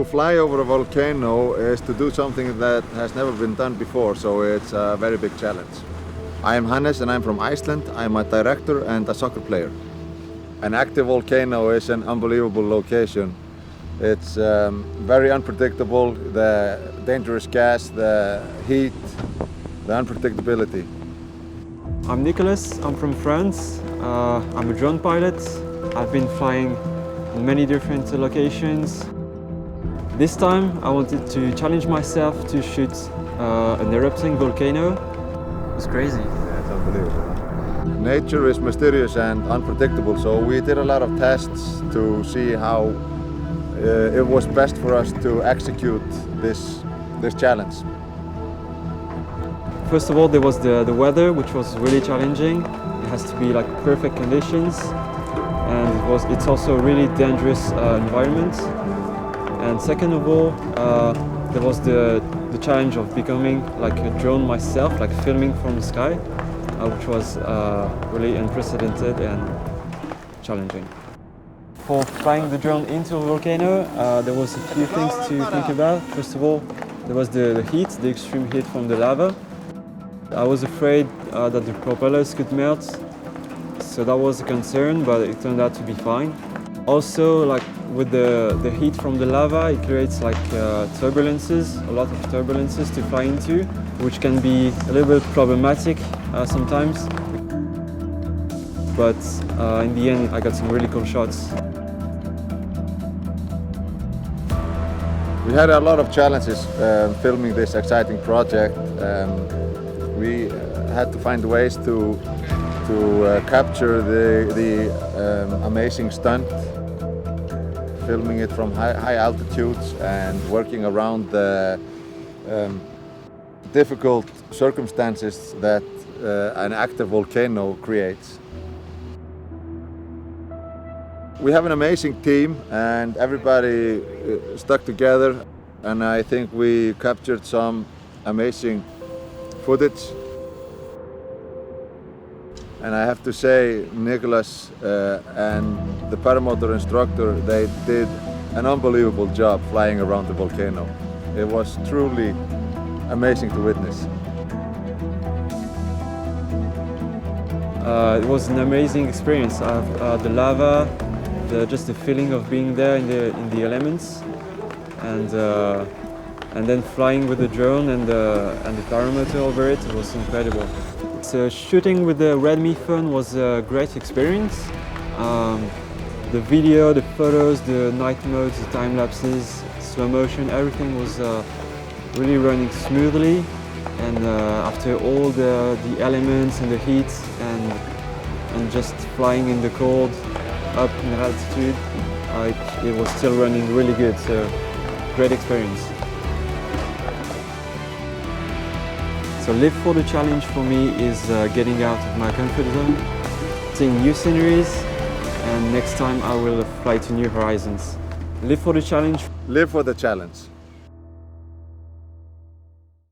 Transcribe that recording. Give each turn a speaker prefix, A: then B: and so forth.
A: fly over a volcano is to do something that has never been done before, so it's a very big challenge. I am Hannes and I'm from Iceland. I'm a director and a soccer player. An active volcano is an unbelievable location. It's very unpredictable, the dangerous gas, the heat, the unpredictability.
B: I'm Nicolas, I'm from France. I'm a drone pilot. I've been flying in many different locations. This time I wanted to challenge myself to shoot an erupting volcano. It's crazy.
A: Yeah, it's unbelievable. Nature is mysterious and unpredictable, so we did a lot of tests to see how it was best for us to execute this challenge.
B: First of all, there was the weather, which was really challenging. It has to be like perfect conditions, and it's also a really dangerous environment. And second of all, there was the challenge of becoming like a drone myself, like filming from the sky, which was really unprecedented and challenging. For flying the drone into a volcano, there was a few things to think about. First of all, there was the heat, the extreme heat from the lava. I was afraid that the propellers could melt, so that was a concern, but it turned out to be fine. Also, like with the heat from the lava, it creates like turbulences, a lot of turbulences to fly into, which can be a little bit problematic sometimes. But in the end, I got some really cool shots.
A: We had a lot of challenges filming this exciting project. We had to find ways to capture the amazing stunt, filming it from high altitudes and working around the difficult circumstances that an active volcano creates. We have an amazing team and everybody stuck together, and I think we captured some amazing footage. And I have to say, Nicolas and the paramotor instructor, they did an unbelievable job flying around the volcano. It was truly amazing to witness.
B: It was an amazing experience. The lava, just the feeling of being there in the elements, and then flying with the drone and the paramotor over it was incredible. So shooting with the Redmi phone was a great experience. The video, the photos, the night modes, the time lapses, slow motion, everything was really running smoothly. And after all the elements and the heat and just flying in the cold, up in altitude, it was still running really good. So great experience. So live for the challenge for me is getting out of my comfort zone, seeing new sceneries, and next time I will fly to new horizons. Live for the challenge.
A: Live for the challenge.